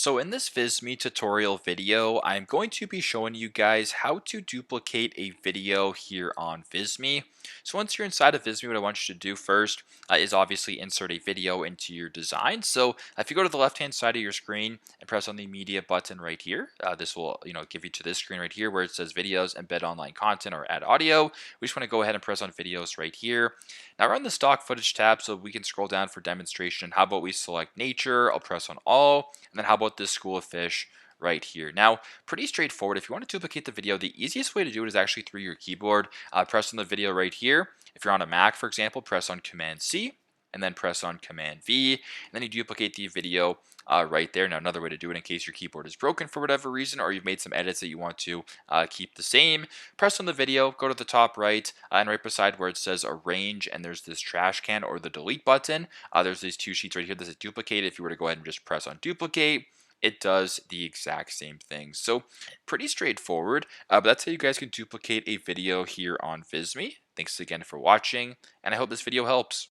So in this Visme tutorial video, I'm going to be showing you guys how to duplicate a video here on Visme. So once you're inside of Visme, what I want you to do first is obviously insert a video into your design. So if you go to the left-hand side of your screen and press on the media button right here, this will give you to this screen right here where it says videos, embed online content, or add audio. We just want to go ahead and press on videos right here. Now we're on the stock footage tab, so we can scroll down for demonstration. How about we select nature? I'll press on all, and then how about this school of fish right here? Now, pretty straightforward. If you want to duplicate the video, the easiest way to do it is actually through your keyboard. Press on the video right here. If you're on a Mac, for example, press on Command C and then press on Command V, and then you duplicate the video right there. Now, another way to do it in case your keyboard is broken for whatever reason, or you've made some edits that you want to keep the same, press on the video, go to the top right, and right beside where it says arrange, and there's this trash can or the delete button, there's these two sheets right here that says duplicate. If you were to go ahead and just press on duplicate, it does the exact same thing. So pretty straightforward, but that's how you guys can duplicate a video here on Visme. Thanks again for watching, and I hope this video helps.